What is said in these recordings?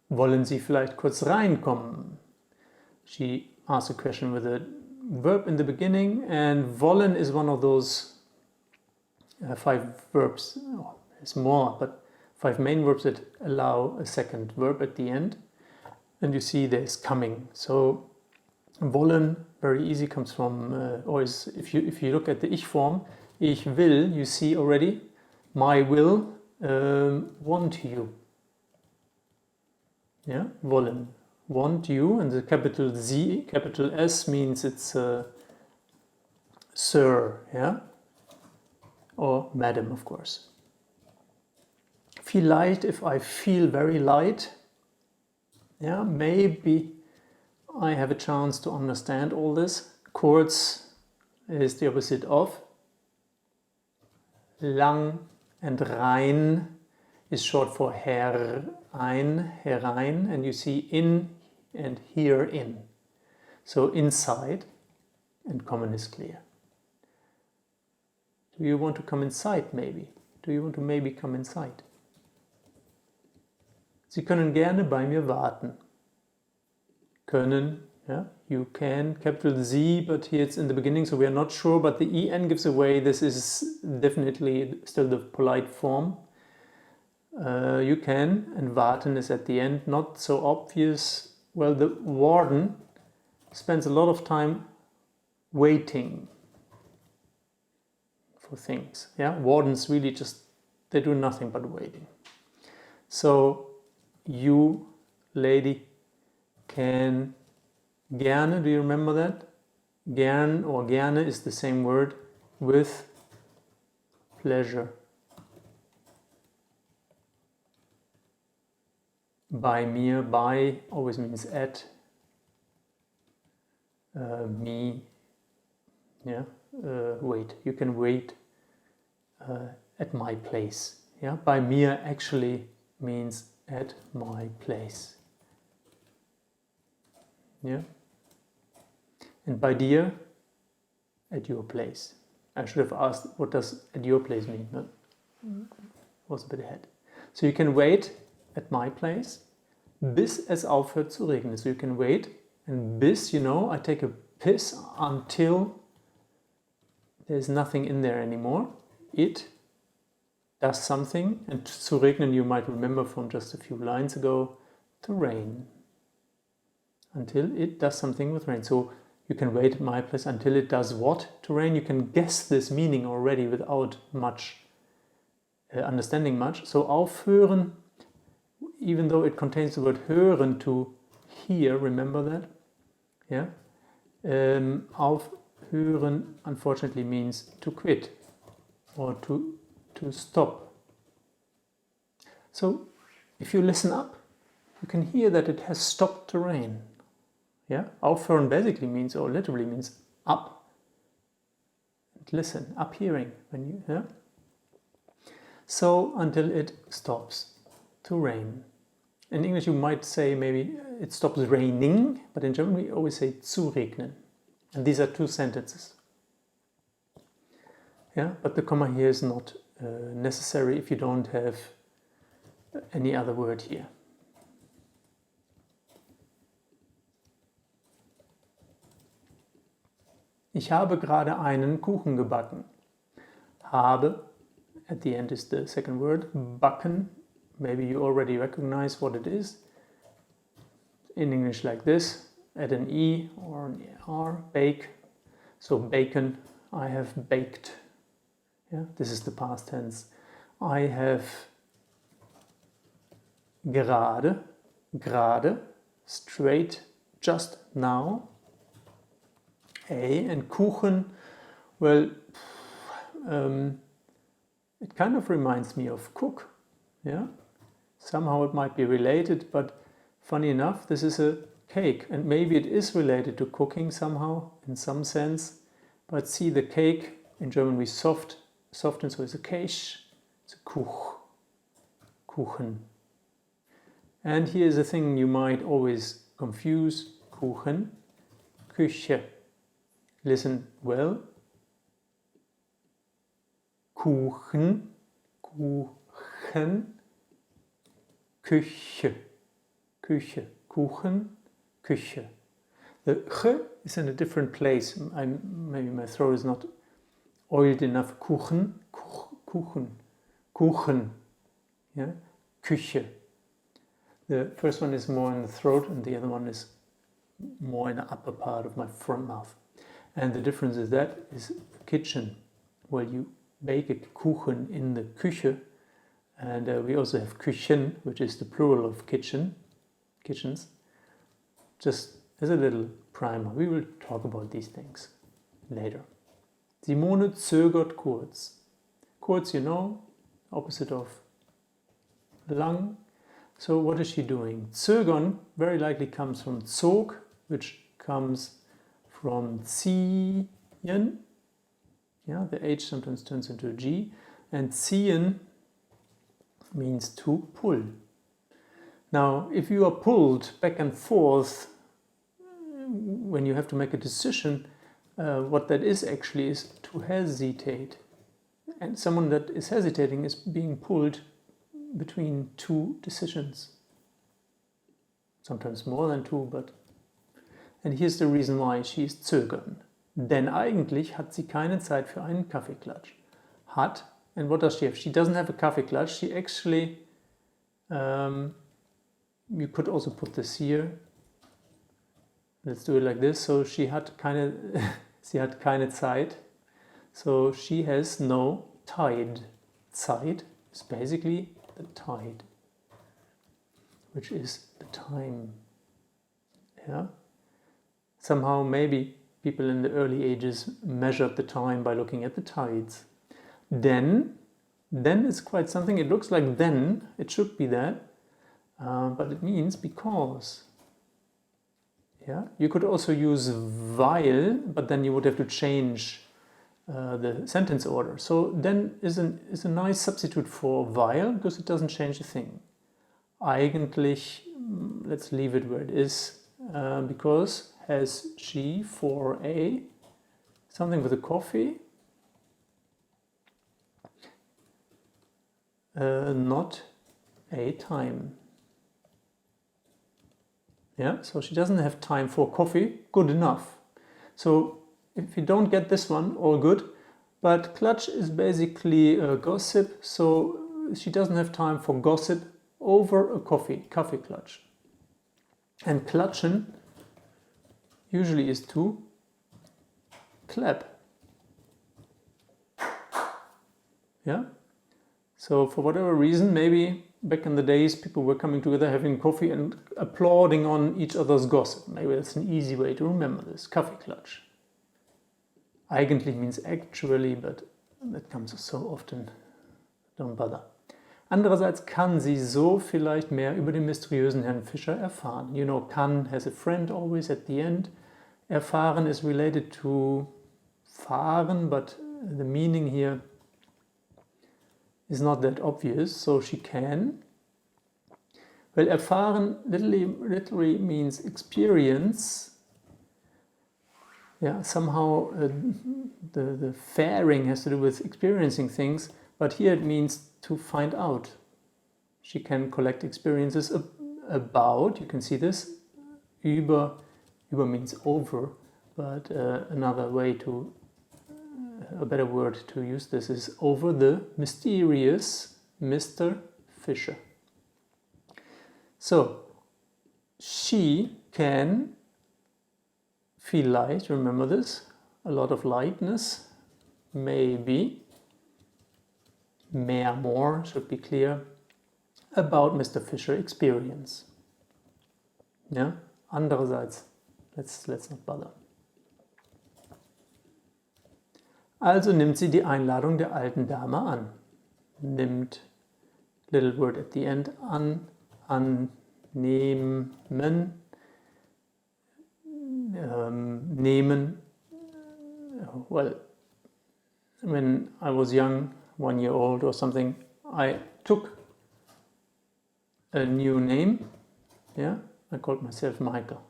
Wollen Sie vielleicht kurz reinkommen? She asked a question with a verb in the beginning, and wollen is one of those 5 verbs. Oh, there's more, but 5 main verbs that allow a second verb at the end. And you see there's coming. So wollen, very easy, comes from, or is, if you look at the ich form, ich will, you see already, my will, want you. Yeah, wollen, want you, and the capital Z, capital S means it's sir, yeah, or madam, of course. Vielleicht, if I feel very light, yeah, maybe I have a chance to understand all this. Kurz is the opposite of. Lang and rein is short for herein, and you see in and herein. So inside, and common is clear. Do you want to come inside maybe? Do you want to maybe come inside? Sie können gerne bei mir warten. Können, yeah, you can, capital Z, but here it's in the beginning, so we are not sure, but the EN gives away this is definitely still the polite form. You can, and warten is at the end, not so obvious. Well, the warden spends a lot of time waiting for things. Yeah, wardens really just, they do nothing but waiting. So you, lady, can gerne, do you remember that? Gern or gerne is the same word with pleasure. Bei mir, bei always means at. Me, yeah, wait, you can wait at my place. Yeah, bei mir actually means at my place. Yeah, and by dir, at your place. I should have asked, what does at your place mean? No, was a bit ahead. So you can wait at my place, bis es aufhört zu regnen. So you can wait, and bis, you know, I take a piss until there's nothing in there anymore. It does something, and zu regnen you might remember from just a few lines ago, to rain. Until it does something with rain. So you can wait at my place until it does what to rain. You can guess this meaning already without much understanding much. So aufhören, even though it contains the word hören, to hear, remember that? Yeah. Aufhören unfortunately means to quit or to stop. So if you listen up, you can hear that it has stopped to rain. Yeah, aufhören basically means, or literally means, up. And listen, up hearing. When you, yeah. So until it stops to rain. In English you might say maybe it stops raining, but in German we always say zu regnen. And these are 2 sentences. Yeah, but the comma here is not necessary if you don't have any other word here. Ich habe gerade einen Kuchen gebacken. Habe, at the end is the second word, backen. Maybe you already recognize what it is. In English like this, add an E or an R, bake. So bacon, I have baked. Yeah, this is the past tense. I have gerade, straight, just now. And Kuchen, well, it kind of reminds me of cook. Yeah, somehow it might be related, but funny enough, this is a cake, and maybe it is related to cooking somehow, in some sense. But see, the cake in German we soften, so it's a Käse, it's a Kuchen. And here is a thing you might always confuse: Kuchen, Küche. Listen well. Kuchen, Küche, Küche. Kuchen, Küche. The ch is in a different place. Maybe my throat is not oiled enough. Kuchen, Kuchen, Kuchen. Yeah? Küche. The first one is more in the throat and the other one is more in the upper part of my front mouth. And the difference is that is kitchen. Well, you bake a Kuchen in the Küche. And we also have Küchen, which is the plural of kitchens. Just as a little primer. We will talk about these things later. Simone zögert kurz. Kurz, you know, opposite of lang. So what is she doing? Zögern very likely comes from zog, which comes from ziehen. Yeah, the H sometimes turns into a G. And ziehen means to pull. Now, if you are pulled back and forth when you have to make a decision, what that is actually is to hesitate. And someone that is hesitating is being pulled between two decisions. Sometimes more than two, but... And here's the reason why she is zögern. Denn eigentlich hat sie keine Zeit für einen Kaffeeklatsch. Hat, and what does she have? She doesn't have a Kaffeeklatsch. She actually, you could also put this here. Let's do it like this. So sie hat keine Zeit. So she has no tide. Zeit is basically the tide, which is the time. Yeah. Somehow maybe people in the early ages measured the time by looking at the tides. Then is quite something. It looks like then, it should be that, but it means because. Yeah, you could also use while, but then you would have to change the sentence order. So then is a nice substitute for while because it doesn't change a thing. Eigentlich, let's leave it where it is, because has she for a something with a coffee? Not a time. Yeah, so she doesn't have time for coffee. Good enough. So if you don't get this one, all good. But klatsch is basically gossip. So she doesn't have time for gossip over a coffee klatsch. And klatschen usually is to clap. Yeah. So for whatever reason, maybe back in the days, people were coming together, having coffee and applauding on each other's gossip. Maybe that's an easy way to remember this. Kaffeeklatsch. Eigentlich means actually, but that comes so often. Don't bother. Andererseits kann sie so vielleicht mehr über den mysteriösen Herrn Fischer erfahren. You know, kann has a friend always at the end. Erfahren is related to fahren, but the meaning here is not that obvious, so she can. Well, erfahren literally means experience. Yeah, somehow the faring has to do with experiencing things, but here it means to find out. She can collect experiences about, you can see this, über means over, but another way to a better word to use this is over the mysterious Mr. Fischer. So, she can feel light, remember this, a lot of lightness, maybe, more should be clear, about Mr. Fischer experience. Yeah, andererseits, let's not bother. Also nimmt sie die Einladung der alten Dame an. Nimmt, little word at the end, annehmen, nehmen. Well, when I was young, 1 year old or something, I took a new name. Yeah, I called myself Michael.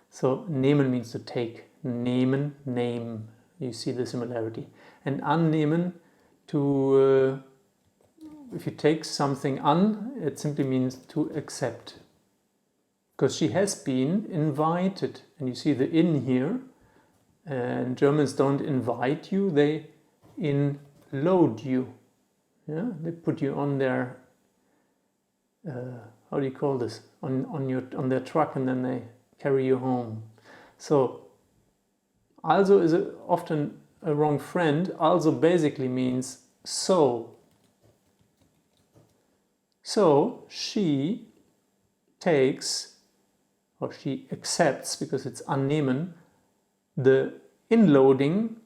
So nehmen means to take. Nehmen, name. You see the similarity. And annehmen, to if you take something an, it simply means to accept. because she has been invited. And you see the in here, and Germans don't invite you, they load you. Yeah, they put you on their how do you call this, on their truck, and then they carry you home. So also is often a wrong friend. Also basically means so. So she takes, or she accepts, because it's annehmen, the inloading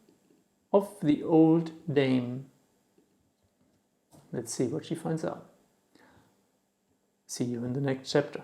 of the old dame. Let's see what she finds out. See you in the next chapter.